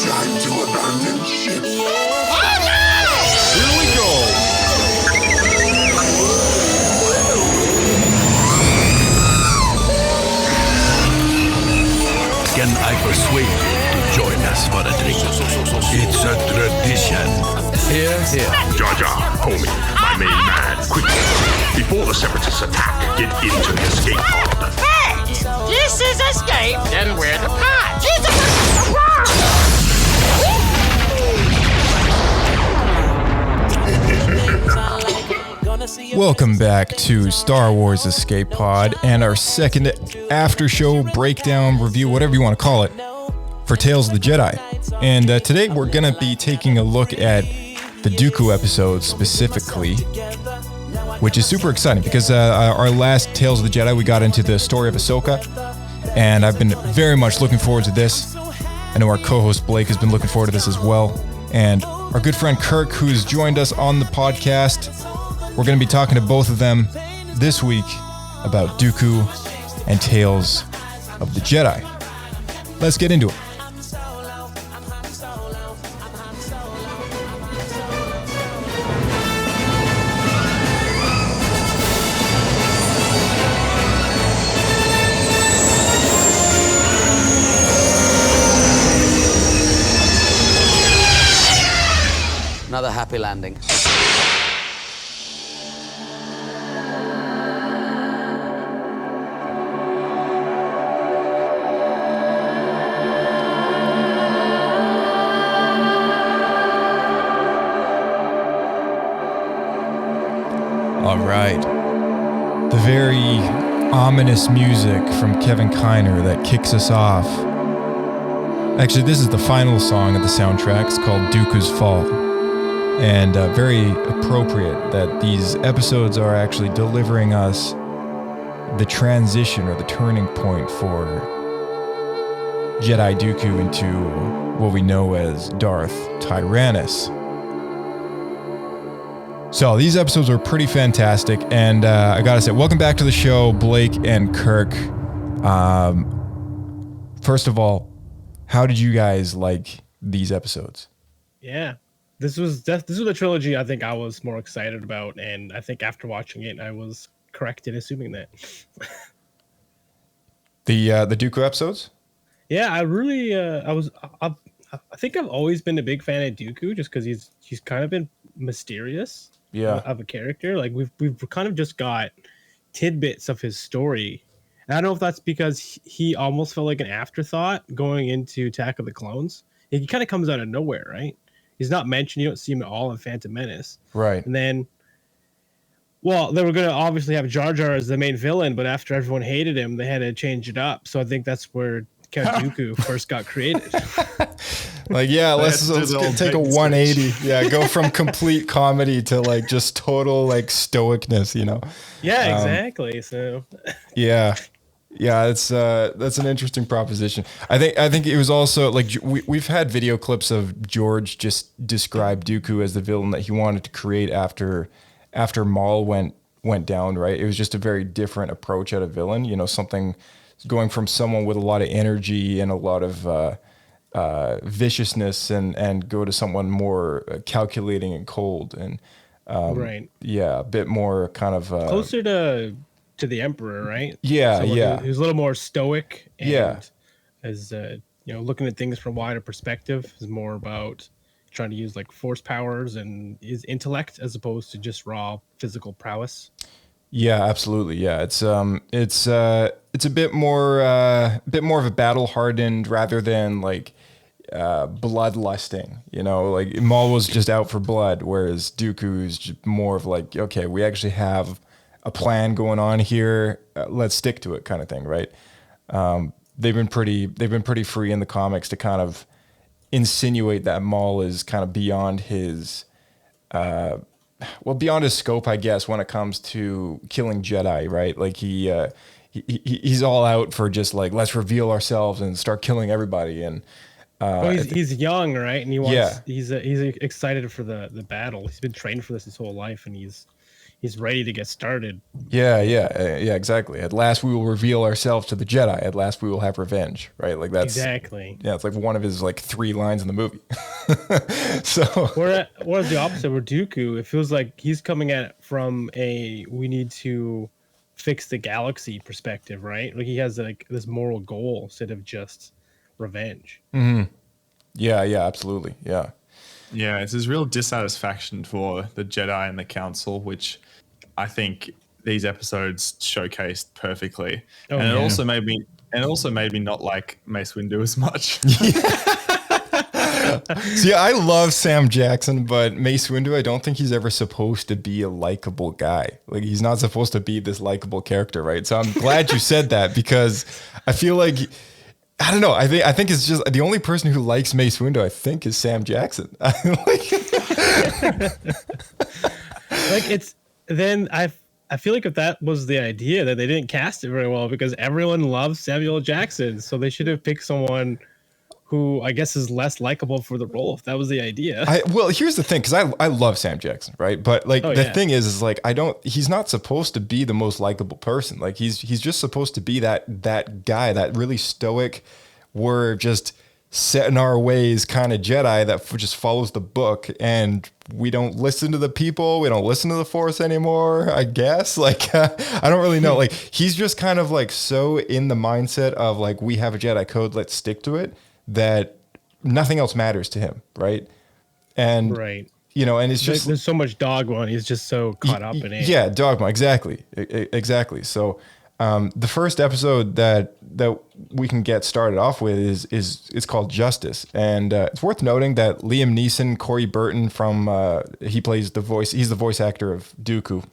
time to abandon ship. Oh no! Here we go. Can I persuade you to join us for a drink? It's a tradition. Here. Jar Jar, homie, my main man, quickly. Before the Separatists attack, get into the escape pod. Hey! This is escape, and we're the pod. Welcome back to Star Wars Escape Pod and our second Aftershow breakdown review, whatever you want to call it, for Tales of the Jedi. And today we're going to be taking a look at the Dooku episode specifically, which is super exciting because our last Tales of the Jedi, we got into the story of Ahsoka, and I've been very much looking forward to this. I know our co-host Blake has been looking forward to this as well. And our good friend Kirk, who's joined us on the podcast, we're going to be talking to both of them this week about Dooku and Tales of the Jedi. Let's get into it. Another happy landing. All right. The very ominous music from Kevin Kiner that kicks us off. Actually, this is the final song of the soundtrack. It's called Dooku's Fall. And very appropriate that these episodes are actually delivering us the transition or the turning point for Jedi Dooku into what we know as Darth Tyrannus. So these episodes are pretty fantastic, and I gotta say, welcome back to the show, Blake and Kirk. First of all, how did you guys like these episodes? Yeah, this was the trilogy I think I was more excited about, and I think after watching it, I was correct in assuming that. The Dooku episodes? Yeah, I really I think I've always been a big fan of Dooku just because he's kind of been mysterious. Of a character. Like we've kind of just got tidbits of his story. And I don't know if that's because he almost felt like an afterthought going into Attack of the Clones. He kind of comes out of nowhere, right? He's not mentioned. You don't see him at all in Phantom Menace. Right. And then, well, they were going to obviously have Jar Jar as the main villain, but after everyone hated him, they had to change it up. So I think that's where Count Dooku first got created. Like, yeah, let's take a 180. Yeah, go from complete comedy to like just total like stoicness, you know? Yeah, exactly. So yeah, it's that's an interesting proposition. I think it was also like we've had video clips of George just describe Dooku as the villain that he wanted to create after Maul went down, right? It was just a very different approach at a villain, you know, something going from someone with a lot of energy and a lot of viciousness and go to someone more calculating and cold and right. Yeah, a bit more kind of closer to the Emperor, right? Yeah, yeah. Who's a little more stoic and yeah. as looking at things from a wider perspective, is more about trying to use like force powers and his intellect as opposed to just raw physical prowess. Yeah, absolutely. Yeah, it's a bit more of a battle hardened rather than like bloodlusting. You know, like Maul was just out for blood, whereas Dooku is just more of like, okay, we actually have a plan going on here. Let's stick to it, kind of thing, right? They've been pretty free in the comics to kind of insinuate that Maul is kind of beyond his. Beyond his scope, I guess, when it comes to killing Jedi, right? Like he's all out for just like, let's reveal ourselves and start killing everybody. And he's young, right? And he wants he's excited for the battle. He's been trained for this his whole life, and he's he's ready to get started. Yeah, exactly. At last we will reveal ourselves to the Jedi. At last we will have revenge, right? Like that's exactly. Yeah, it's like one of his like 3 lines in the movie. So whereas the opposite with Dooku, it feels like he's coming at it from a we need to fix the galaxy perspective, right? Like he has like this moral goal instead of just revenge. yeah, absolutely. Yeah. Yeah, it's his real dissatisfaction for the Jedi and the Council, which I think these episodes showcased perfectly. Oh, and yeah. it also made me not like Mace Windu as much. See, I love Sam Jackson, but Mace Windu, I don't think he's ever supposed to be a likable guy. Like he's not supposed to be this likable character, right? So I'm glad you said that because I feel like I don't know. I think it's just the only person who likes Mace Windu, I think, is Sam Jackson. Like it's then I feel like if that was the idea, that they didn't cast it very well because everyone loves Samuel Jackson, so they should have picked someone who I guess is less likable for the role if that was the idea. Well, here's the thing, because I love Sam Jackson, right? But like thing is like he's not supposed to be the most likable person. Like he's just supposed to be that guy, that really stoic, we're just set in our ways kind of Jedi that just follows the book, and we don't listen to the people, we don't listen to the Force anymore, I guess. Like I don't really know. Like he's just kind of like so in the mindset of like we have a Jedi code, let's stick to it, that nothing else matters to him, right? And right, you know, and it's just there's so much dogma, and he's just so caught up in it. Yeah, dogma, exactly. So the first episode that we can get started off with is it's called Justice, and it's worth noting that Liam Neeson, Corey Burton from he plays the voice. He's the voice actor of Dooku,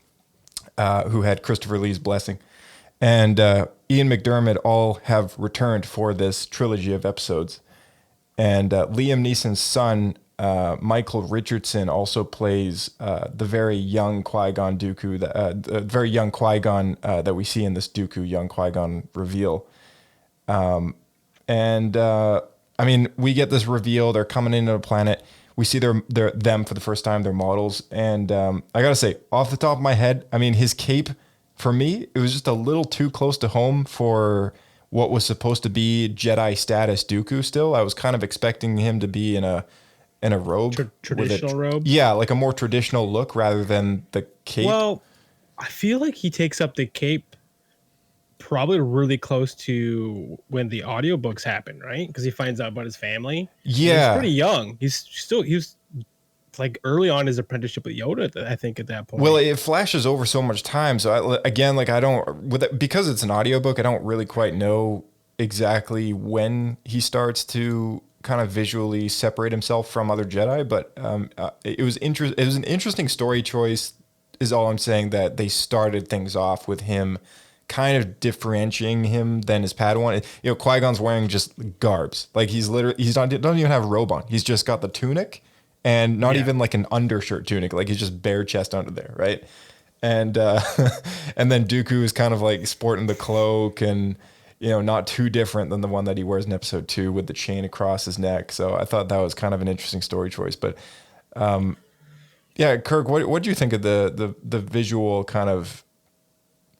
who had Christopher Lee's blessing, and Ian McDermott all have returned for this trilogy of episodes. And Liam Neeson's son, Michael Richardson, also plays the very young Qui-Gon Dooku, the very young Qui-Gon that we see in this Dooku young Qui-Gon reveal. I mean, we get this reveal. They're coming into the planet. We see them for the first time, their models. And I gotta say, off the top of my head, I mean, his cape, for me, it was just a little too close to home for what was supposed to be Jedi status Dooku still. I was kind of expecting him to be in a robe. Traditional robe? Yeah, like a more traditional look rather than the cape. Well, I feel like he takes up the cape probably really close to when the audiobooks happen, right? Because he finds out about his family. Yeah. He's pretty young. He was like early on his apprenticeship with Yoda, I think, at that point. Well, it flashes over so much time. So because it's an audiobook, I don't really quite know exactly when he starts to kind of visually separate himself from other Jedi. But it was an interesting story choice, is all I'm saying, that they started things off with him kind of differentiating him than his Padawan. You know, Qui-Gon's wearing just garbs. Like doesn't even have a robe on. He's just got the tunic. And not even like an undershirt tunic, like he's just bare chest under there, right? And and then Dooku is kind of like sporting the cloak, and you know, not too different than the one that he wears in episode 2 with the chain across his neck. So I thought that was kind of an interesting story choice. But yeah, Kirk, what do you think of the visual kind of,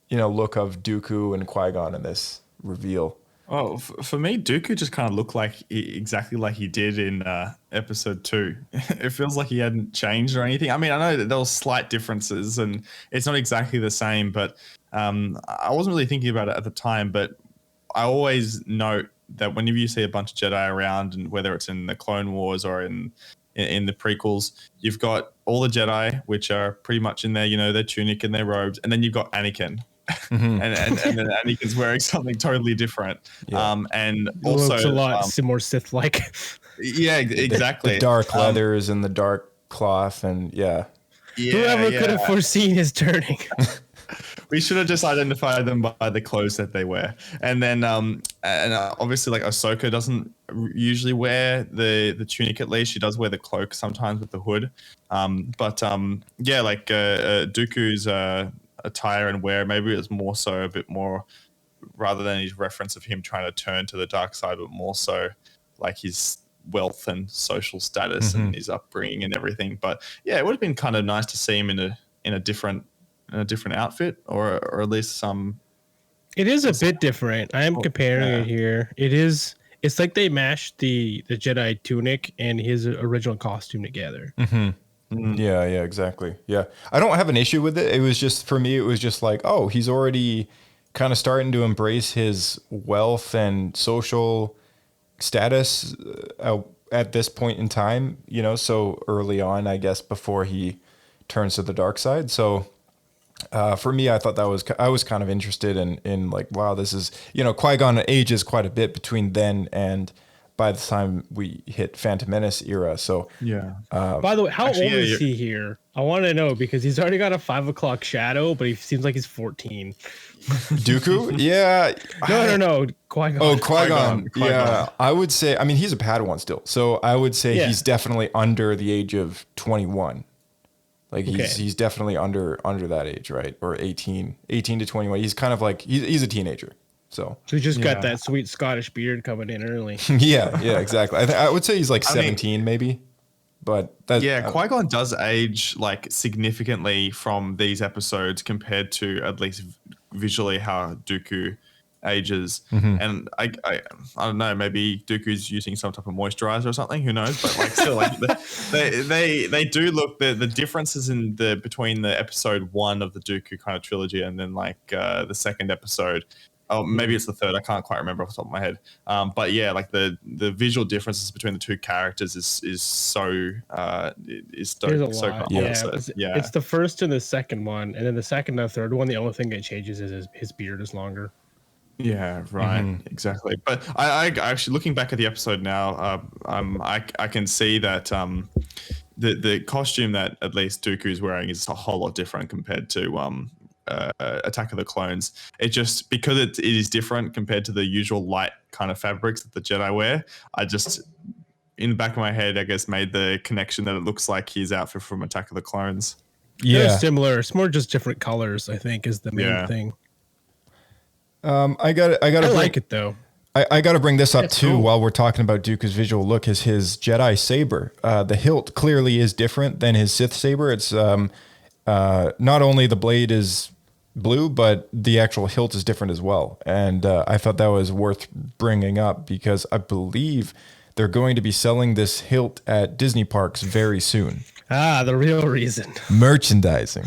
you know, look of Dooku and Qui-Gon in this reveal? Oh, for me, Dooku just kind of looked like exactly like he did in episode 2. It feels like he hadn't changed or anything. I mean, I know that there were slight differences and it's not exactly the same, but I wasn't really thinking about it at the time. But I always note that whenever you see a bunch of Jedi around, and whether it's in the Clone Wars or in the prequels, you've got all the Jedi, which are pretty much in their, you know, their tunic and their robes, and then you've got Anakin. Mm-hmm. and then Anakin's wearing something totally different. Yeah. And also looks a lot more Sith-like. Yeah, exactly. The dark leathers and the dark cloth, and whoever could have foreseen his turning. We should have just identified them by the clothes that they wear. And then obviously, like, Ahsoka doesn't usually wear the tunic. At least she does wear the cloak sometimes with the hood. Dooku's attire and wear, maybe it was more so a bit more, rather than his reference of him trying to turn to the dark side, but more so like his wealth and social status and his upbringing and everything. But yeah, it would have been kind of nice to see him in a different different outfit, or at least some. It is a bit different. I am comparing it here. It's like they mashed the Jedi tunic and his original costume together. Yeah, exactly. Yeah. I don't have an issue with it. It was just, for me, it was just like, oh, he's already kind of starting to embrace his wealth and social status at this point in time, so early on, I guess, before he turns to the dark side. So for me, I thought I was kind of interested in like, wow, this is, Qui-Gon ages quite a bit between then and by the time we hit Phantom Menace era. So yeah. By the way, how old is he here? I want to know because he's already got a 5 o'clock shadow, but he seems like he's 14. Dooku? Yeah. No. Qui-Gon. Oh, Qui-Gon. Yeah. I would say, I mean, he's a Padawan still. So I would say he's definitely under the age of 21. Like he's definitely under that age, right? Or 18 to 21. He's kind of like, he's a teenager. So he just got that sweet Scottish beard coming in early. yeah, exactly. I would say he's like 17 maybe. But Qui-Gon does age like significantly from these episodes compared to at least visually how Dooku ages. And I don't know, maybe Dooku's using some type of moisturizer or something, who knows, but like still like they do look, the differences in between the episode 1 of the Dooku kind of trilogy and then like the second episode. Oh, maybe it's the third. I can't quite remember off the top of my head. But yeah, like the visual differences between the two characters is so complicated. It's the first and the second one, and then the second and the third one. The only thing that changes is his beard is longer. Yeah, right. Exactly. But I actually, looking back at the episode now, I can see that the costume that at least Dooku is wearing is a whole lot different compared to Attack of the Clones. It just, because it is different compared to the usual light kind of fabrics that the Jedi wear, I just, in the back of my head, I guess, made the connection that it looks like his outfit from Attack of the Clones. Yeah, they're similar. It's more just different colors, I think, is the main thing. I like it though. I got to bring this up too, while we're talking about Dooku's visual look, is his Jedi saber. The hilt clearly is different than his Sith saber. It's not only the blade is blue, but the actual hilt is different as well. And I thought that was worth bringing up because I believe they're going to be selling this hilt at Disney parks very soon. Ah, the real reason. Merchandising.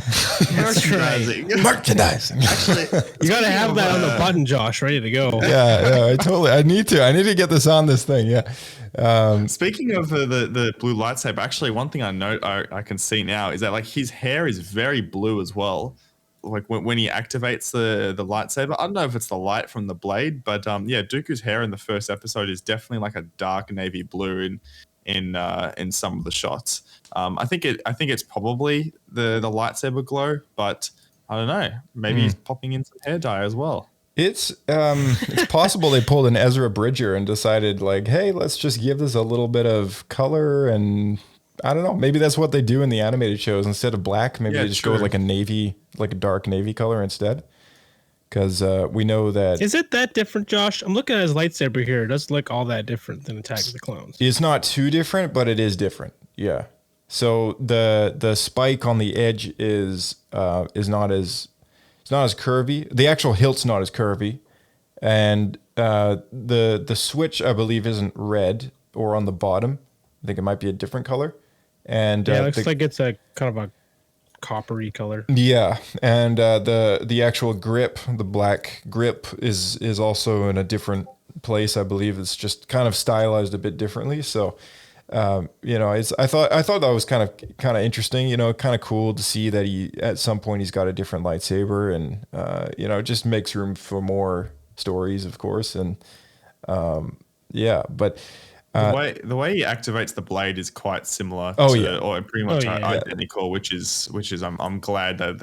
Merchandising. Actually, you got to have that on the button, Josh, ready to go. Yeah, I need to get this on this thing. Yeah. Speaking of the blue lightsaber, actually, one thing I can see now is that like his hair is very blue as well. Like when he activates the lightsaber, I don't know if it's the light from the blade, but Dooku's hair in the first episode is definitely like a dark navy blue in some of the shots. I think it's probably the lightsaber glow, but I don't know. Maybe he's popping in some hair dye as well. It's possible they pulled an Ezra Bridger and decided like, hey, let's just give this a little bit of color, and I don't know. Maybe that's what they do in the animated shows. Instead of black, maybe they just go with like a dark navy color instead. Because we know that... Is it that different, Josh? I'm looking at his lightsaber here. It doesn't look all that different than Attack of the Clones. It's not too different, but it is different. Yeah. So the spike on the edge is not as curvy. The actual hilt's not as curvy, and the switch, I believe, isn't red or on the bottom. I think it might be a different color. And it looks like it's a kind of a coppery color. Yeah, and the actual grip, the black grip, is also in a different place. I believe it's just kind of stylized a bit differently. So, I thought that was kind of interesting. Kind of cool to see that he at some point he's got a different lightsaber, and it just makes room for more stories, of course. And but. The way he activates the blade is quite similar or pretty much identical, which is I'm glad that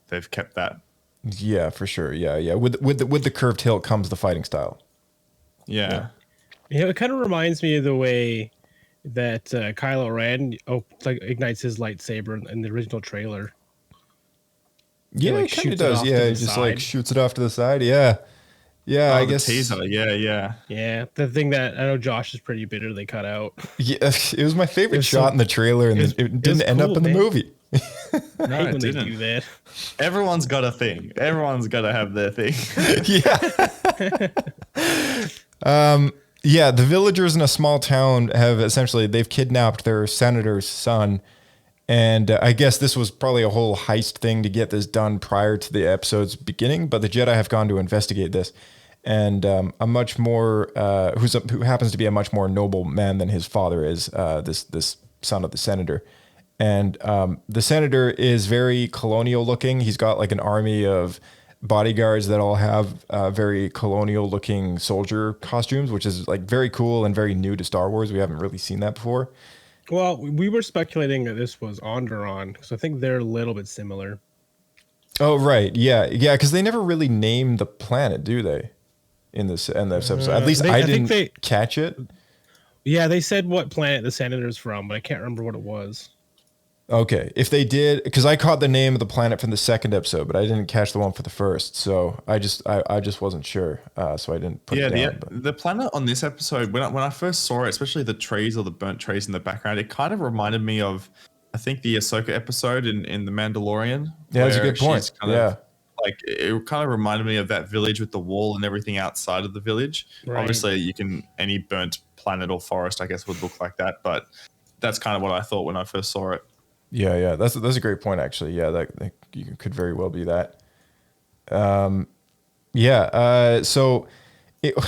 they've kept that. Yeah, for sure. Yeah. With the curved hilt comes the fighting style. Yeah. It kind of reminds me of the way that Kylo Ren ignites his lightsaber in the original trailer. Yeah, it kind of does. Yeah, he just like shoots it off to the side. Yeah. Yeah, I guess. Teaser. Yeah. The thing that I know Josh is pretty bitter they cut out. Yeah, it was my favorite shot in the trailer, and it didn't end up in the movie. I No, hate it when they didn't. do that. Everyone's got a thing. Everyone's got to have their thing. Yeah, the villagers in a small town have they've kidnapped their senator's son. And I guess this was probably a whole heist thing to get this done prior to the episode's beginning, but the Jedi have gone to investigate this. And a much more, who happens to be a much more noble man than his father is, this son of the senator. And the senator is very colonial looking. He's got like an army of bodyguards that all have very colonial looking soldier costumes, which is like very cool and very new to Star Wars. We haven't really seen that before. Well, we were speculating that this was Onderon, because I think they're a little bit similar. Oh, right. Yeah. Yeah. Because they never really name the planet, do they? In this episode. At least I didn't catch it. Yeah, they said what planet the senator's from, but I can't remember what it was. Okay, if they did, because I caught the name of the planet from the second episode, but I didn't catch the one for the first, so I just wasn't sure, so I didn't put it down. The planet on this episode, when I first saw it, especially the trees or the burnt trees in the background, it kind of reminded me of, I think, the Ahsoka episode in The Mandalorian. Yeah, that's a good point. It kind of reminded me of that village with the wall and everything outside of the village. Right. Obviously, any burnt planet or forest, I guess, would look like that, but that's kind of what I thought when I first saw it. Yeah, that's a great point, actually. Yeah, that you could very well be that. So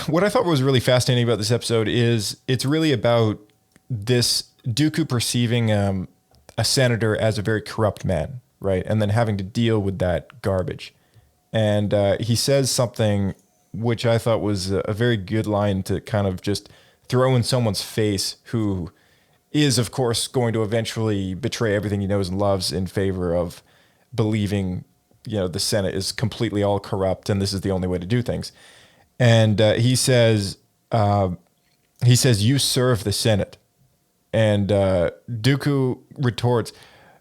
what I thought was really fascinating about this episode is it's really about this Dooku perceiving a senator as a very corrupt man, right? And then having to deal with that garbage. And he says something which I thought was a very good line to kind of just throw in someone's face who is, of course, going to eventually betray everything he knows and loves in favor of believing, the Senate is completely all corrupt and this is the only way to do things. And he says, you serve the Senate. And Dooku retorts,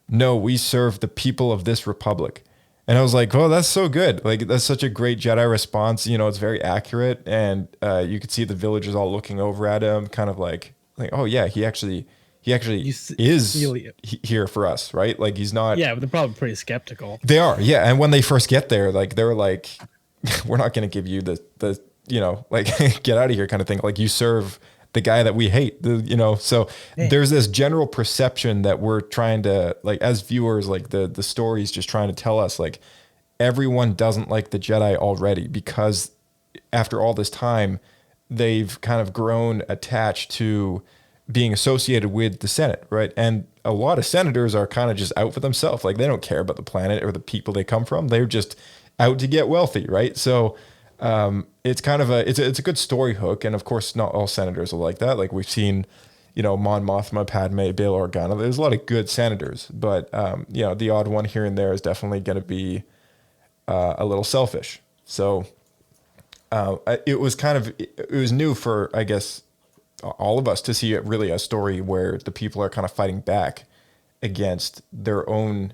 no, we serve the people of this republic. And I was like, oh, that's so good. Like, that's such a great Jedi response. It's very accurate. And you could see the villagers all looking over at him, kind of like, oh yeah, he actually is here for us, right? Like, he's not. Yeah, but they're probably pretty skeptical. They are, yeah. And when they first get there, like, they're like, we're not going to give you the get out of here kind of thing. Like, you serve the guy that we hate, so there's this general perception that we're trying to, like, as viewers, like the story's just trying to tell us, like, everyone doesn't like the Jedi already because after all this time, they've kind of grown attached to being associated with the Senate, right? And a lot of senators are kind of just out for themselves. Like, they don't care about the planet or the people they come from. They're just out to get wealthy, right? So it's kind of it's a good story hook. And of course, not all senators are like that. Like, we've seen, Mon Mothma, Padme, Bail Organa. There's a lot of good senators, but the odd one here and there is definitely going to be a little selfish. So it was new for, I guess, all of us to see it really a story where the people are kind of fighting back against their own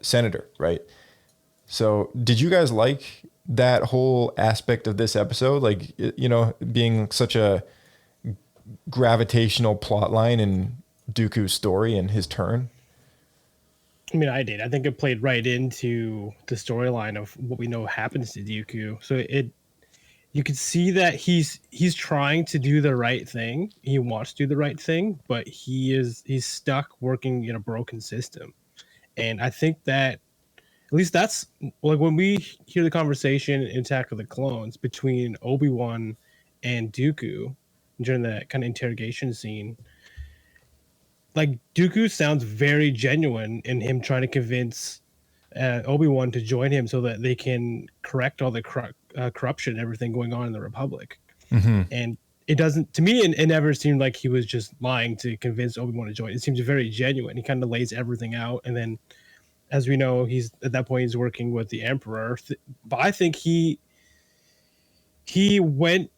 senator, right? So did you guys like that whole aspect of this episode? Like, being such a gravitational plot line in Dooku's story and his turn? I mean, I did. I think it played right into the storyline of what we know happens to Dooku. So you could see that he's trying to do the right thing. He wants to do the right thing, but he's stuck working in a broken system. And I think that, at least that's, like, when we hear the conversation in Attack of the Clones between Obi-Wan and Dooku during that kind of interrogation scene, like, Dooku sounds very genuine in him trying to convince Obi-Wan to join him so that they can correct all the corruption and everything going on in the Republic. Mm-hmm. And it doesn't, to me, it never seemed like he was just lying to convince Obi-Wan to join. It seems very genuine. He kind of lays everything out, and then, as we know, he's at that point he's working with the Emperor. But I think he went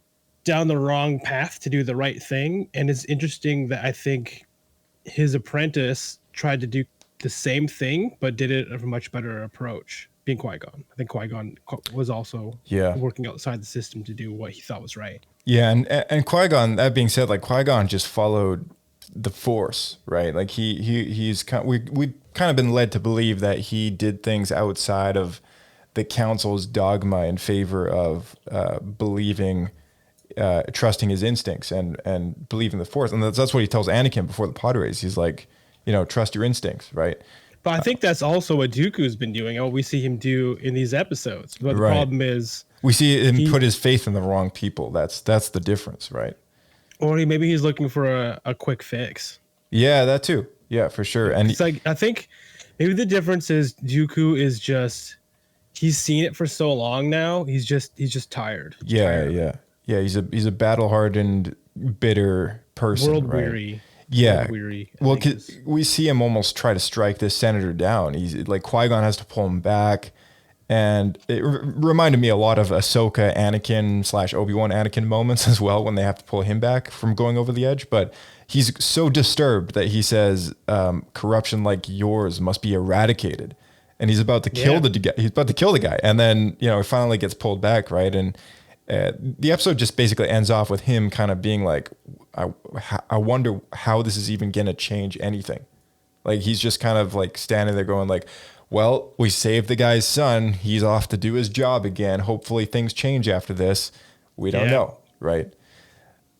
down the wrong path to do the right thing, and it's interesting that I think his apprentice tried to do the same thing, but did it with a much better approach, being Qui-Gon. I think Qui-Gon was also working outside the system to do what he thought was right. Yeah, and Qui-Gon, that being said, like, Qui-Gon just followed the Force, right? Like, he's kind of, we kind of been led to believe that he did things outside of the council's dogma in favor of trusting his instincts and believing the Force. And that's what he tells Anakin before the pod race. He's like, trust your instincts, right? But I think that's also what Dooku's been doing, and what we see him do in these episodes. But the problem is, we see him put his faith in the wrong people. That's the difference, right? Or maybe he's looking for a quick fix. Yeah, that too. Yeah, for sure. And it's like, I think maybe the difference is Dooku is just, he's seen it for so long now. He's just tired. Yeah. He's a battle-hardened, bitter person. World right? weary. Yeah. World weary. Well, we see him almost try to strike this senator down. He's like, Qui-Gon has to pull him back. And it reminded me a lot of Ahsoka Anakin / Obi-Wan Anakin moments as well, when they have to pull him back from going over the edge. But he's so disturbed that he says, corruption like yours must be eradicated. And he's about to kill the guy. He's about to kill the guy. And then, he finally gets pulled back, right? And the episode just basically ends off with him kind of being like, I wonder how this is even going to change anything. Like, he's just kind of like standing there going like, well, we saved the guy's son. He's off to do his job again. Hopefully things change after this. We don't know, right?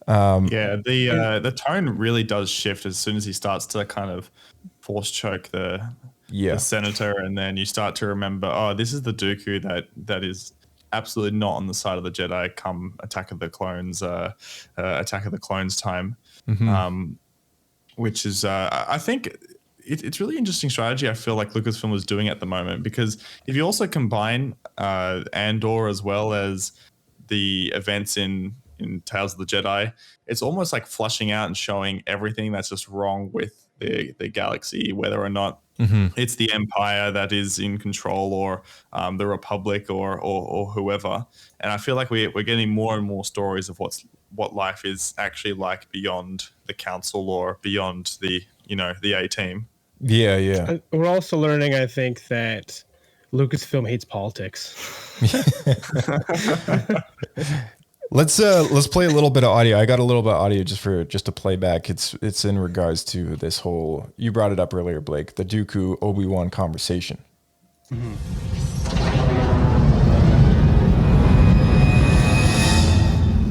The tone really does shift as soon as he starts to kind of force choke the senator, and then you start to remember, oh, this is the Dooku that is absolutely not on the side of the Jedi come Attack of the Clones time. Mm-hmm. Which is, I think it's really interesting strategy I feel like Lucasfilm was doing at the moment, because if you also combine Andor as well as the events in Tales of the Jedi, it's almost like flushing out and showing everything that's just wrong with the galaxy, whether or not it's the Empire that is in control, or the Republic, or whoever. And I feel like we're getting more and more stories of what life is actually like beyond the Council or beyond the A-Team. Yeah. We're also learning, I think, that Lucasfilm hates politics. Let's play a little bit of audio. I got a little bit of audio just to play back. It's in regards to this whole, you brought it up earlier, Blake, the Dooku Obi-Wan conversation.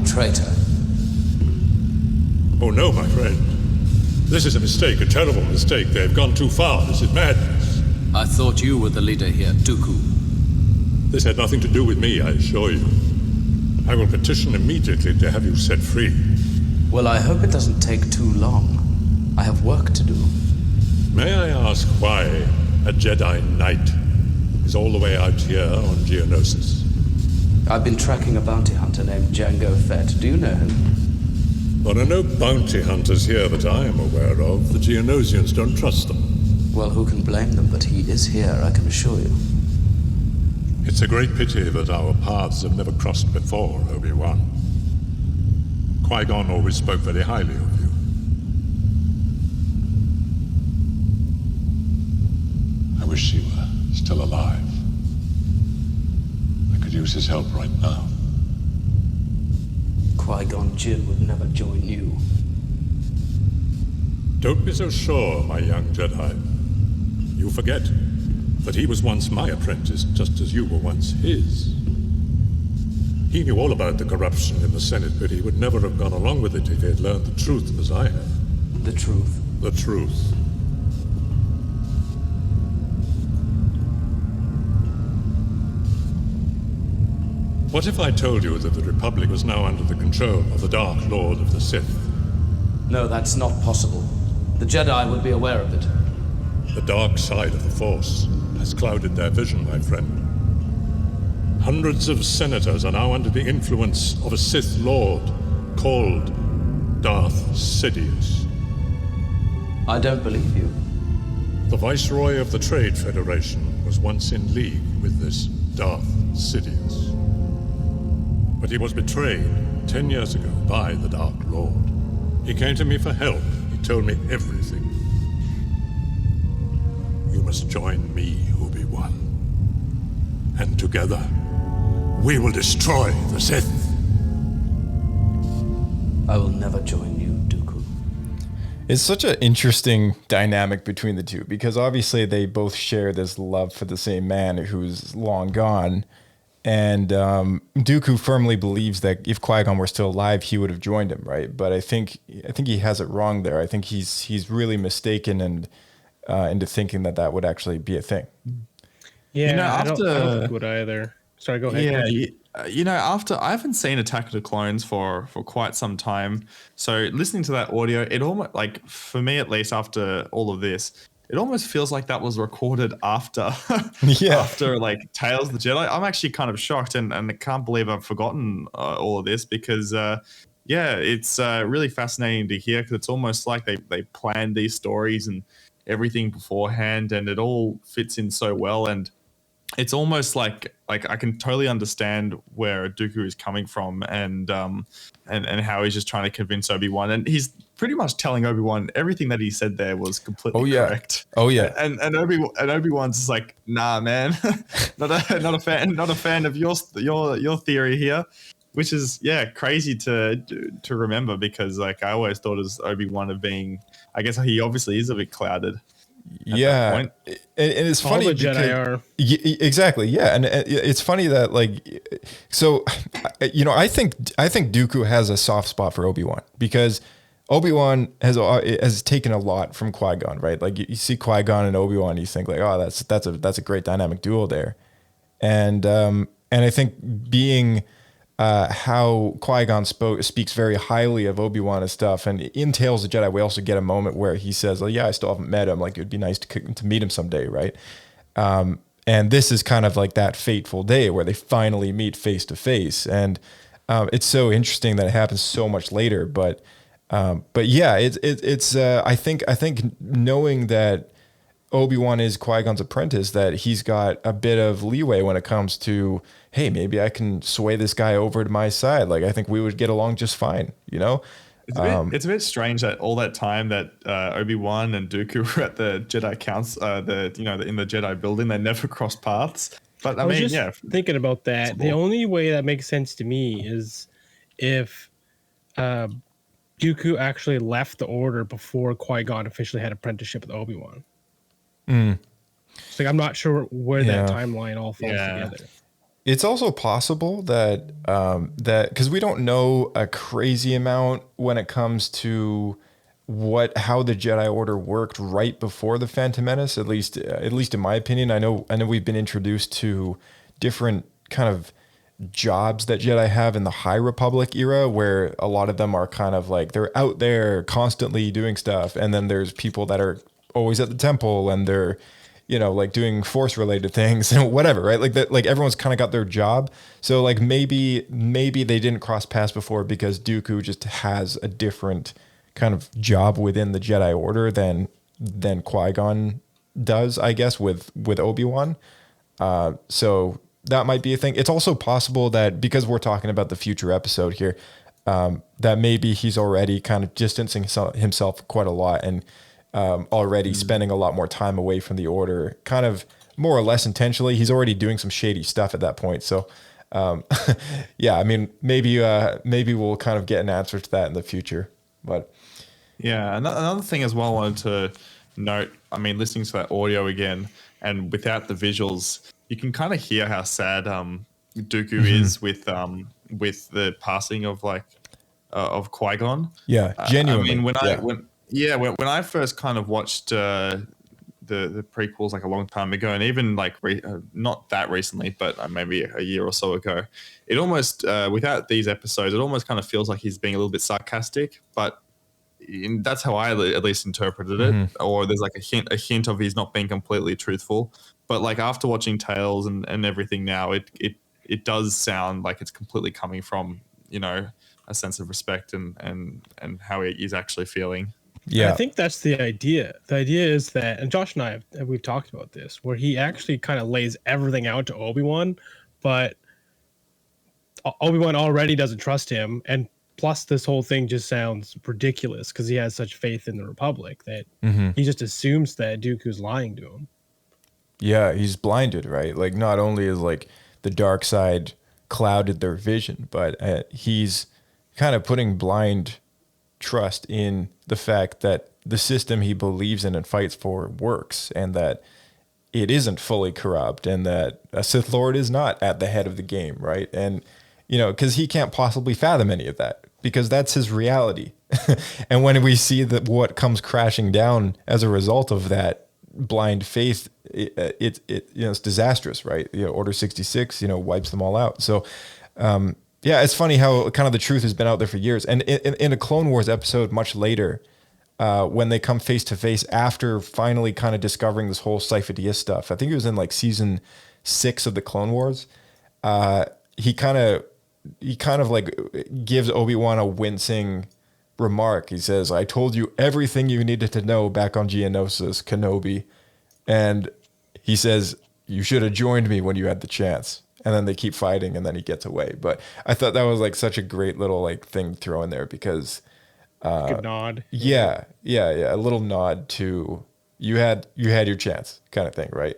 Traitor. Oh no, my friend. This is a mistake, a terrible mistake. They have gone too far. This is madness. I thought you were the leader here, Dooku. This had nothing to do with me, I assure you. I will petition immediately to have you set free. Well, I hope it doesn't take too long. I have work to do. May I ask why a Jedi Knight is all the way out here on Geonosis? I've been tracking a bounty hunter named Jango Fett. Do you know him? There are no bounty hunters here that I am aware of. The Geonosians don't trust them. Well, who can blame them? But he is here, I can assure you. It's a great pity that our paths have never crossed before, Obi-Wan. Qui-Gon always spoke very highly of you. I wish he were still alive. I could use his help right now. Qui-Gon Jinn would never join you. Don't be so sure, my young Jedi. You forget that he was once my apprentice, just as you were once his. He knew all about the corruption in the Senate, but he would never have gone along with it if he had learned the truth as I have. The truth? The truth. What if I told you that the Republic was now under the control of the Dark Lord of the Sith? No, that's not possible. The Jedi would be aware of it. The dark side of the Force has clouded their vision, my friend. Hundreds of senators are now under the influence of a Sith Lord called Darth Sidious. I don't believe you. The Viceroy of the Trade Federation was once in league with this Darth Sidious. But he was betrayed 10 years ago by the Dark Lord. He came to me for help. He told me everything. You must join me, Obi-Wan. And together, we will destroy the Sith. I will never join you, Dooku. It's such an interesting dynamic between the two because obviously they both share this love for the same man who's long gone. And Dooku firmly believes that if Qui-Gon were still alive, he would have joined him, right? But I think he has it wrong there. I think he's really mistaken and into thinking that would actually be a thing. Yeah, I don't think would either. Sorry, go ahead. Yeah, after I haven't seen Attack of the Clones for quite some time, so listening to that audio, it almost like for me at least after all of this, it almost feels like that was recorded after after like Tales of the Jedi. I'm actually kind of shocked and I can't believe I've forgotten all of this because it's really fascinating to hear because it's almost like they planned these stories and everything beforehand and it all fits in so well and it's almost like I can totally understand where Dooku is coming from and how he's just trying to convince Obi-Wan and he's pretty much telling Obi-Wan everything that he said there was completely correct. Oh yeah. And Obi-Wan's just like, nah, man, not a fan of your theory here, which is crazy to remember because like I always thought as Obi-Wan of being, I guess he obviously is a bit clouded. And it's funny all the Jedi are. Exactly. Yeah, and it's funny that like, so I think Dooku has a soft spot for Obi-Wan because Obi-Wan has taken a lot from Qui-Gon, right? Like you see Qui-Gon and Obi-Wan, you think like, oh, that's a great dynamic duo there, and I think being how Qui-Gon speaks very highly of Obi-Wan and stuff. And in Tales of the Jedi, we also get a moment where he says, "Oh yeah, I still haven't met him. Like it'd be nice to meet him someday, right?" And this is kind of like that fateful day where they finally meet face to face. And it's so interesting that it happens so much later. But yeah, it's I think knowing that Obi-Wan is Qui-Gon's apprentice, that he's got a bit of leeway when it comes to, hey, maybe I can sway this guy over to my side. Like, I think we would get along just fine, It's a bit strange that all that time that Obi-Wan and Dooku were at the Jedi Council, in the Jedi building, they never crossed paths. But I mean, thinking about that, possible. The only way that makes sense to me is if Dooku actually left the Order before Qui-Gon officially had apprenticeship with Obi-Wan. It's like I'm not sure where that timeline all falls together. It's also possible that because we don't know a crazy amount when it comes to how the Jedi Order worked right before the Phantom Menace. At least in my opinion, I know we've been introduced to different kind of jobs that Jedi have in the High Republic era, where a lot of them are kind of like they're out there constantly doing stuff, and then there's people that are always at the temple and they're like doing force related things and whatever, right? Like that, like everyone's kind of got their job. So like maybe they didn't cross paths before because Dooku just has a different kind of job within the Jedi Order than Qui-Gon does, I guess, with Obi-Wan. So that might be a thing. It's also possible that because we're talking about the future episode here, that maybe he's already kind of distancing himself quite a lot and already spending a lot more time away from the Order, kind of more or less intentionally. He's already doing some shady stuff at that point. So, yeah, I mean, maybe we'll kind of get an answer to that in the future. But yeah, another thing as well I wanted to note, I mean, listening to that audio again and without the visuals, you can kind of hear how sad Dooku is with the passing of of Qui-Gon. Yeah, genuinely. I mean, when I first kind of watched the prequels like a long time ago, and even like not that recently, but maybe a year or so ago, it almost without these episodes, it almost kind of feels like he's being a little bit sarcastic. But that's how I at least interpreted it. Or there's like a hint of he's not being completely truthful. But like after watching Tales and everything now, it does sound like it's completely coming from a sense of respect and how he's actually feeling. Yeah, I think that's the idea. The idea is that, and Josh and I we've talked about this, where he actually kind of lays everything out to Obi-Wan, but Obi-Wan already doesn't trust him, and plus this whole thing just sounds ridiculous because he has such faith in the Republic that he just assumes that Dooku's lying to him. Yeah, he's blinded, right? Like not only is like the dark side clouded their vision, but he's kind of putting blind trust in the fact that the system he believes in and fights for works, and that it isn't fully corrupt, and that a Sith Lord is not at the head of the game, right? And, you know, because he can't possibly fathom any of that, because that's his reality. And when we see that what comes crashing down as a result of that blind faith, it you know, it's disastrous, right? You know, Order 66, you know, wipes them all out. So, yeah, it's funny how kind of the truth has been out there for years. And in a Clone Wars episode much later, when they come face to face after finally kind of discovering this whole Cypher Dyas stuff, I think it was in like season 6 of the Clone Wars. He kind of like gives Obi-Wan a wincing remark. He says, "I told you everything you needed to know back on Geonosis, Kenobi." And he says, "You should have joined me when you had the chance." And then they keep fighting, and then he gets away. But I thought that was like such a great little like thing to throw in there, because good nod. Yeah, a little nod to you had your chance kind of thing, right?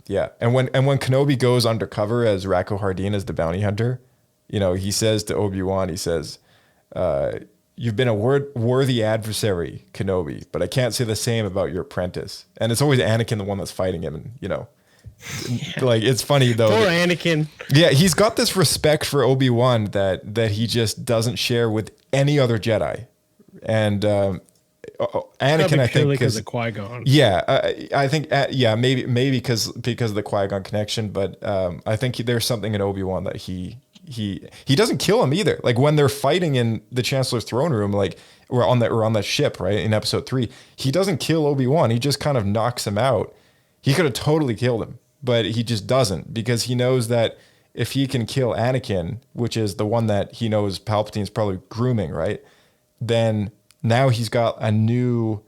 Yeah, and when Kenobi goes undercover as Rako Hardin as the bounty hunter, you know, he says to Obi-Wan, he says, "You've been a worthy adversary, Kenobi, but I can't say the same about your apprentice." And it's always Anakin the one that's fighting him, and you know. Like, it's funny though. Poor Anakin. Yeah, he's got this respect for Obi-Wan that he just doesn't share with any other Jedi. And Anakin, I think, because of Qui-Gon. Yeah, I think maybe because of the Qui-Gon connection, but I think there's something in Obi-Wan that he doesn't kill him either. Like when they're fighting in the Chancellor's throne room, like or on that ship, right, in episode 3, he doesn't kill Obi-Wan. He just kind of knocks him out. He could have totally killed him, but he just doesn't, because he knows that if he can kill Anakin, which is the one that he knows Palpatine's probably grooming, right? Then now he's got a new,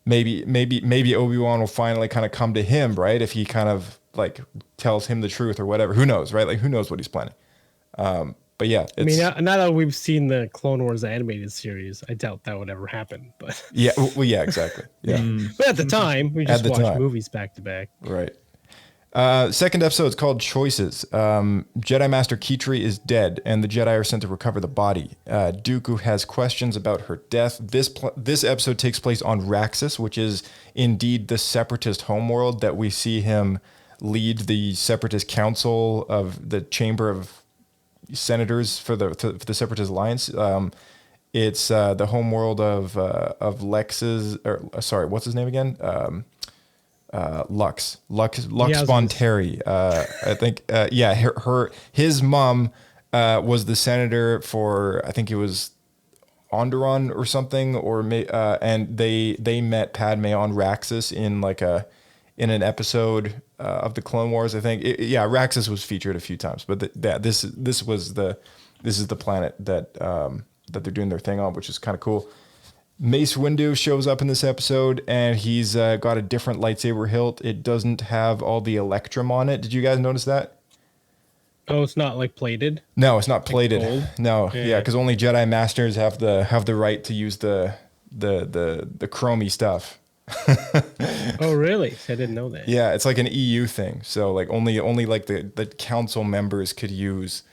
maybe Obi-Wan will finally kind of come to him, right? If he kind of like tells him the truth or whatever, who knows, right? Like who knows what he's planning. But yeah, I mean, now that we've seen the Clone Wars animated series, I doubt that would ever happen. But yeah, well, yeah, exactly. Yeah, but at the time, we just watched movies back to back. Right. Second episode is called Choices. Jedi Master Kitri is dead, and the Jedi are sent to recover the body. Dooku has questions about her death. This episode takes place on Raxus, which is indeed the Separatist homeworld that we see him lead the Separatist Council of the Chamber of Senators for the Separatist Alliance. It's the homeworld of Lex's, what's his name again? Lux Bonteri. I think, his mom was the senator for, I think it was Onderon or something, and they met Padme on Raxus in an episode of the Clone Wars. I think, Raxus was featured a few times, but this is the planet that they're doing their thing on, which is kind of cool. Mace Windu shows up in this episode, and he's got a different lightsaber hilt. It doesn't have all the electrum on it. Did you guys notice that? Oh, it's not like plated? No, it's not plated. Gold? No, because only Jedi Masters have the right to use the chromey stuff. Oh, really? I didn't know that. Yeah, it's like an EU thing. So like only like the council members could use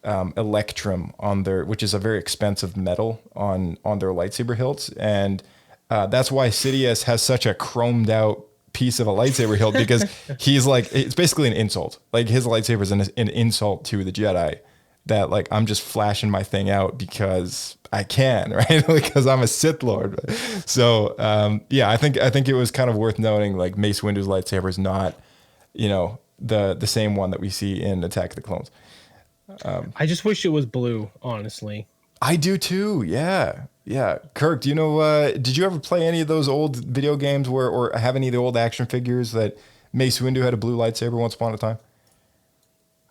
electrum on their, which is a very expensive metal on their lightsaber hilts, and that's why Sidious has such a chromed out piece of a lightsaber hilt, because he's like, it's basically an insult. Like his lightsaber is an insult to the Jedi, that like I'm just flashing my thing out because I can, right? Because I'm a Sith Lord. So I think it was kind of worth noting, like Mace Windu's lightsaber is not, the same one that we see in Attack of the Clones. I just wish it was blue, honestly. I do too. Yeah. Kirk, do you know, did you ever play any of those old video games or have any of the old action figures that Mace Windu had a blue lightsaber once upon a time?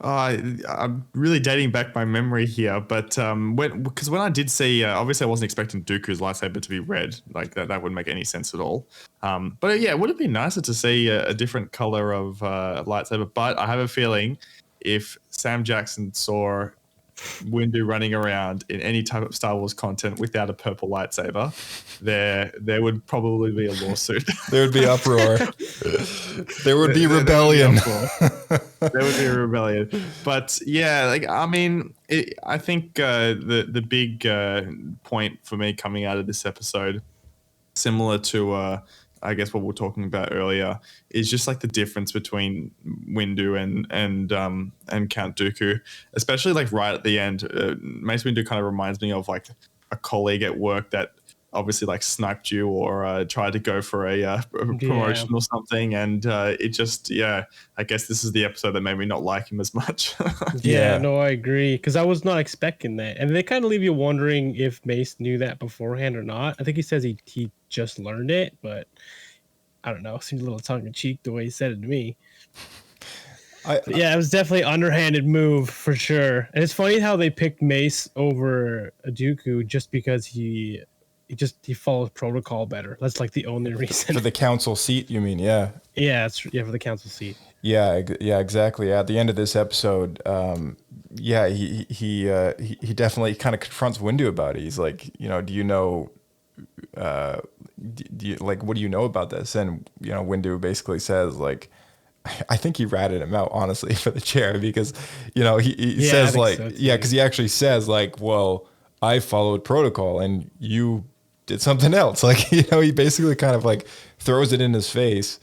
I'm really dating back my memory here, but when I did see, obviously I wasn't expecting Dooku's lightsaber to be red, like that wouldn't make any sense at all. But yeah, it would have been nicer to see a different color of lightsaber, but I have a feeling if Sam Jackson saw Windu running around in any type of Star Wars content without a purple lightsaber, there would probably be a lawsuit. There would be uproar. There would be rebellion. There would be a rebellion. But yeah, like I mean, I think the big point for me coming out of this episode similar to I guess what we were talking about earlier is just like the difference between Windu and Count Dooku, especially like right at the end. Mace Windu kind of reminds me of like a colleague at work that obviously like sniped you or tried to go for a promotion or something, and it just I guess this is the episode that made me not like him as much. No, I agree, because I was not expecting that, and they kind of leave you wondering if Mace knew that beforehand or not. I think he says he just learned it, but I don't know, it seemed a little tongue-in-cheek the way he said it to me. It was definitely an underhanded move for sure. And it's funny how they picked Mace over Dooku just because he follows protocol better. That's like the only reason. For the council seat, you mean? Yeah. Yeah, for the council seat. Yeah, exactly. At the end of this episode, he definitely kind of confronts Windu about it. He's like, do you know, do you, like, what do you know about this? And Windu basically says, like, I think he ratted him out, honestly, for the chair, because he says like, so because he actually says like, well, I followed protocol and you did something else. Like, he basically kind of like throws it in his face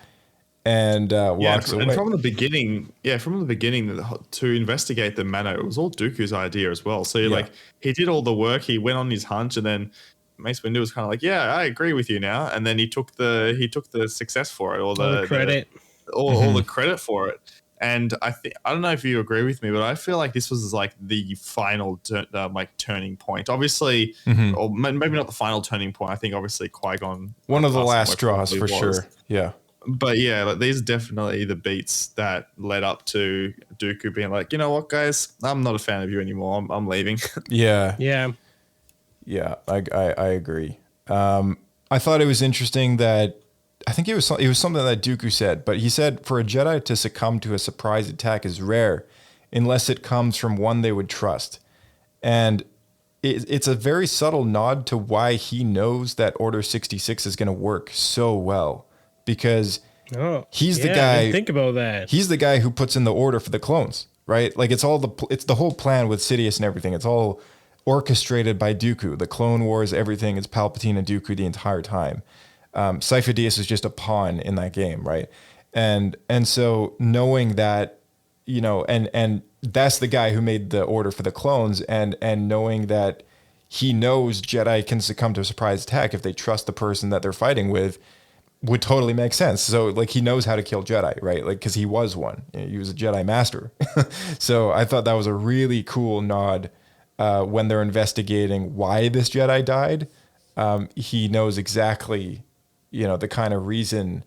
and walks away. And from the beginning, to investigate the manor, it was all Dooku's idea as well. So like, he did all the work, he went on his hunch, and then Mace Windu was kind of like, yeah, I agree with you now. And then he took the success for it, or the credit, all the credit for it. And I don't know if you agree with me, but I feel like this was like the final turning point. Obviously, or maybe not the final turning point. I think obviously Qui-Gon, one of the last straws for sure. Yeah. But like, these are definitely the beats that led up to Dooku being like, you know what, guys, I'm not a fan of you anymore. I'm leaving. Yeah. I agree. I thought it was interesting that I think it was something that Dooku said, but he said for a Jedi to succumb to a surprise attack is rare unless it comes from one they would trust. And it's a very subtle nod to why he knows that Order 66 is going to work so well, because he's the guy. I didn't think about that. He's the guy who puts in the order for the clones, right? Like it's the whole plan with Sidious and everything. It's all orchestrated by Dooku. The Clone Wars, everything is Palpatine and Dooku the entire time. Cypher Dyas is just a pawn in that game, right? And so knowing that, and that's the guy who made the order for the clones, and knowing that he knows Jedi can succumb to a surprise attack if they trust the person that they're fighting with, would totally make sense. So like he knows how to kill Jedi, right? Like, because he was one. He was a Jedi master. So I thought that was a really cool nod when they're investigating why this Jedi died. He knows exactly the kind of reason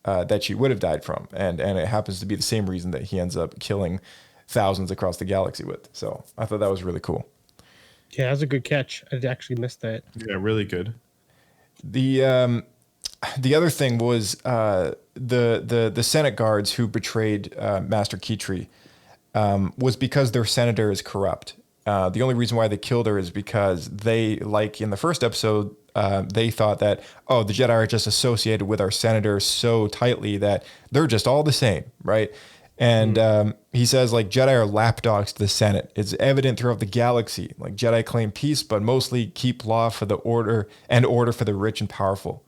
that she would have died from. And it happens to be the same reason that he ends up killing thousands across the galaxy with. So I thought that was really cool. Yeah, that was a good catch. I actually missed that. Yeah, really good. The other thing was the Senate guards who betrayed Master Kitri was because their senator is corrupt. The only reason why they killed her is because they, like in the first episode, they thought that, the Jedi are just associated with our senator so tightly that they're just all the same, right? And he says, like, Jedi are lapdogs to the Senate. It's evident throughout the galaxy. Like, Jedi claim peace, but mostly keep law for the order and order for the rich and powerful.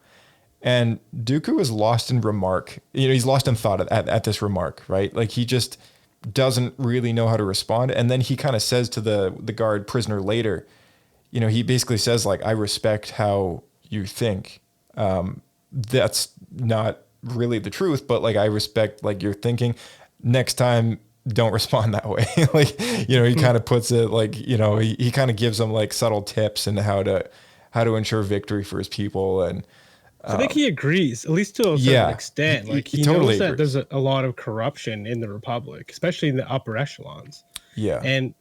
And Dooku is lost in remark. He's lost in thought at this remark, right? Like, he just doesn't really know how to respond. And then he kind of says to the guard prisoner later, he basically says, like, I respect how you think. That's not really the truth, but like, I respect like your thinking. Next time, don't respond that way. Like, he kind of puts it like, he kind of gives them like subtle tips into how to ensure victory for his people. And I think he agrees, at least to a certain extent. Like, he totally knows that there's a lot of corruption in the Republic, especially in the upper echelons. Yeah. And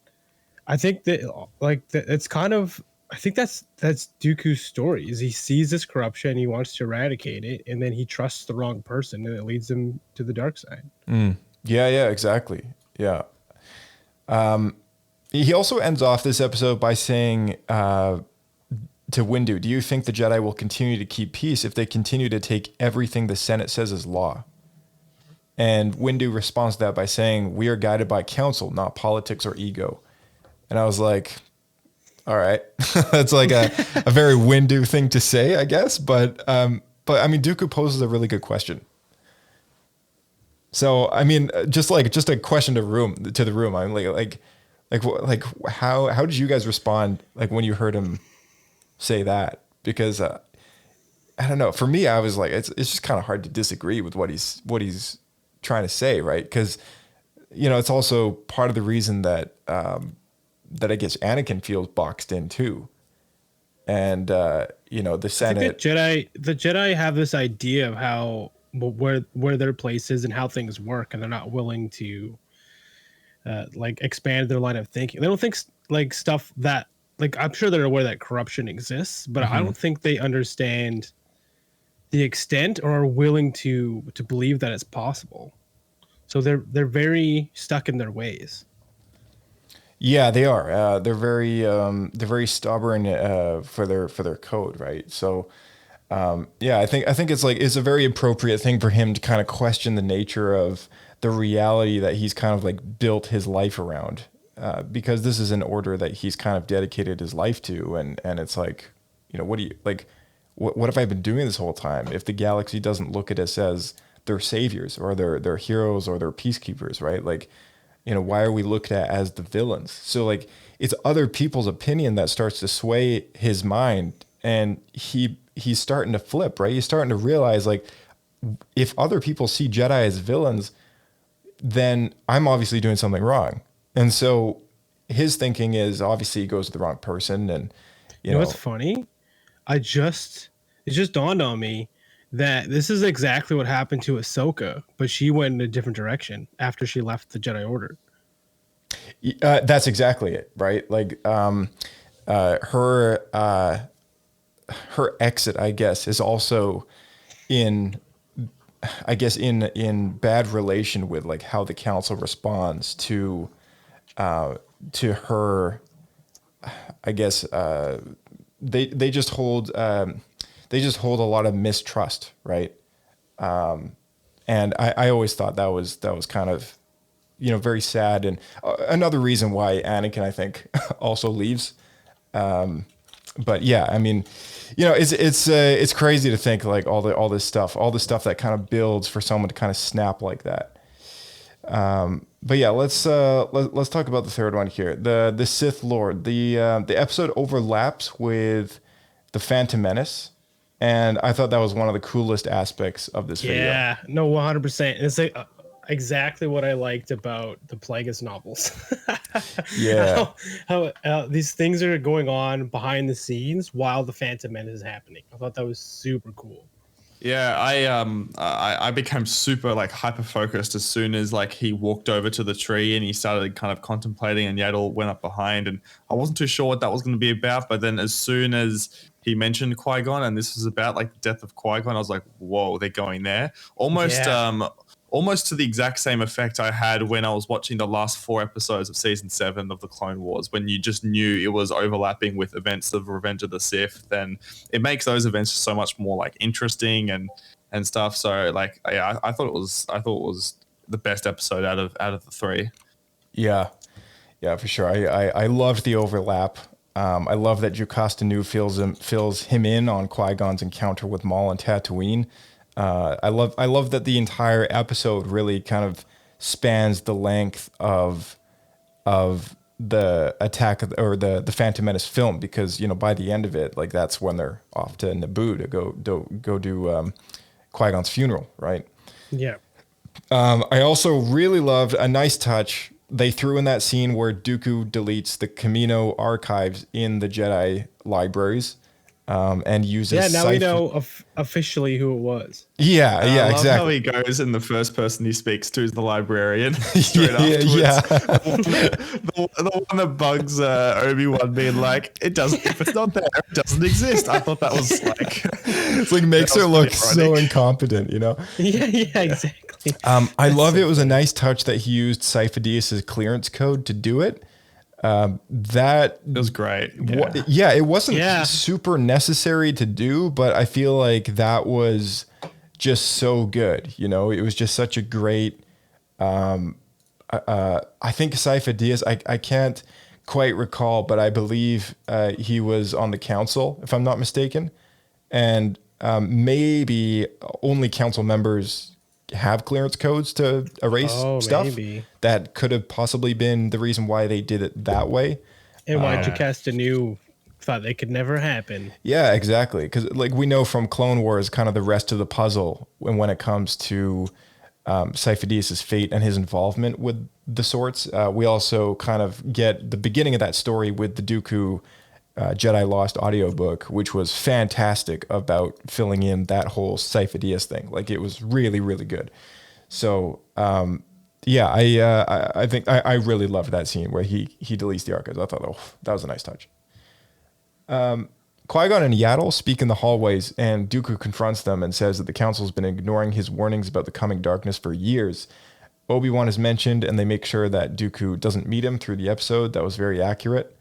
I think that, like, it's kind of, I think that's Dooku's story, is he sees this corruption, he wants to eradicate it, and then he trusts the wrong person, and it leads him to the dark side. Yeah, exactly. Yeah. He also ends off this episode by saying, to Windu, do you think the Jedi will continue to keep peace if they continue to take everything the Senate says is law? And Windu responds to that by saying, we are guided by counsel, not politics or ego. And I was like, All right. That's like a very Windu thing to say, I guess. But I mean, Dooku poses a really good question. So, I mean, just a question to the room. I'm like how did you guys respond? Like when you heard him say that? Because, I don't know. For me, I was like, it's just kind of hard to disagree with what he's trying to say. Right. Cause it's also part of the reason that I guess Anakin feels boxed in too. And, the Senate. The Jedi have this idea of how, where their place is and how things work. And they're not willing to, expand their line of thinking. They don't think stuff that, I'm sure they're aware that corruption exists, but I don't think they understand the extent or are willing to believe that it's possible. So they're very stuck in their ways. Yeah, they are. They're very stubborn for their code, right? So, I think it's a very appropriate thing for him to kind of question the nature of the reality that he's kind of like built his life around, because this is an order that he's kind of dedicated his life to, and it's like, what do you like? What have I been doing this whole time? If the galaxy doesn't look at us as their saviors or their heroes or their peacekeepers, right? Like, why are we looked at as the villains? So like, it's other people's opinion that starts to sway his mind, and he's starting to flip, right? He's starting to realize, like, if other people see Jedi as villains, then I'm obviously doing something wrong. And so his thinking is obviously he goes to the wrong person. And you know what's funny? It just dawned on me that this is exactly what happened to Ahsoka, but she went in a different direction after she left the Jedi Order. That's exactly it, right? Like, her exit, I guess, is also in bad relation with like how the council responds to her. I guess they just hold a lot of mistrust, right? And I always thought that was kind of, very sad, and another reason why Anakin, I think, also leaves. But yeah, I mean, it's crazy to think like all this stuff that kind of builds for someone to kind of snap like that. But yeah, let's talk about the third one here. The Sith Lord. The episode overlaps with the Phantom Menace, and I thought that was one of the coolest aspects of this video. Yeah, no, 100%. It's like exactly what I liked about the Plagueis novels. Yeah, how these things are going on behind the scenes while the Phantom Menace is happening. I thought that was super cool. Yeah, I became super like hyper focused as soon as like he walked over to the tree and he started kind of contemplating, and Yaddle went up behind, and I wasn't too sure what that was going to be about. But then as soon as he mentioned Qui-Gon and this was about like the death of Qui-Gon, I was like, whoa, they're going there. Almost to the exact same effect I had when I was watching the last 4 episodes of season 7 of the Clone Wars, when you just knew it was overlapping with events of Revenge of the Sith. Then it makes those events so much more like interesting and stuff. So like, yeah, I thought it was the best episode out of the 3. Yeah, for sure. I loved the overlap. I love that Jocasta Nu fills him in on Qui-Gon's encounter with Maul and Tatooine. I love that the entire episode really kind of spans the length of the attack or the Phantom Menace film, because by the end of it, like, that's when they're off to Naboo to go do Qui-Gon's funeral, right? Yeah. I also really loved a nice touch they threw in that scene where Dooku deletes the Camino archives in the Jedi libraries. And uses. Yeah, now we know officially who it was. Yeah, I love exactly. how he goes and the first person he speaks to is the librarian. Straight afterwards. Yeah. the one that bugs Obi-Wan being like, if it's not there, it doesn't exist. I thought that was like, it's like makes her look so incompetent, Yeah, exactly. I love it was a nice touch that he used Sifo-Dyas's clearance code to do it. That it was great. It wasn't super necessary to do, but I feel like that was just so good. It was just such a great. I think Sifo-Dyas. I can't quite recall, but I believe he was on the council, if I'm not mistaken. And maybe only council members have clearance codes to erase stuff. Maybe. That could have possibly been the reason why they did it that way. And why'd you cast a new thought that could never happen? Yeah, exactly. Because like we know from Clone Wars, kind of the rest of the puzzle when it comes to Sifo-Dyas' fate and his involvement with the sorts. We also kind of get the beginning of that story with the Dooku Jedi Lost audiobook, which was fantastic about filling in that whole Sifo-Dyas thing. Like it was really, really good. So yeah, I think I really loved that scene where he deletes the archives. I thought, that was a nice touch. Qui-Gon and Yaddle speak in the hallways, and Dooku confronts them and says that the council's been ignoring his warnings about the coming darkness for years. Obi-Wan is mentioned, and they make sure that Dooku doesn't meet him through the episode. That was very accurate.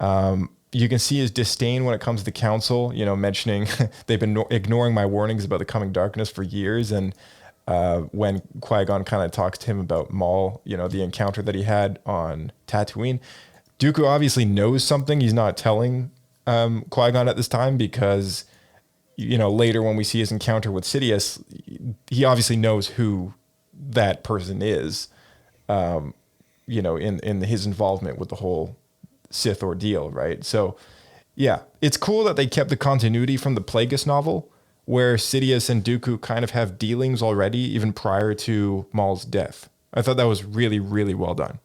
You can see his disdain when it comes to the council, mentioning they've been ignoring my warnings about the coming darkness for years. And when Qui-Gon kind of talks to him about Maul, the encounter that he had on Tatooine, Dooku obviously knows something he's not telling Qui-Gon at this time because, later when we see his encounter with Sidious, he obviously knows who that person is, in his involvement with the whole Sith ordeal, right? So, yeah, it's cool that they kept the continuity from the Plagueis novel, where Sidious and Dooku kind of have dealings already, even prior to Maul's death. I thought that was really, really well done.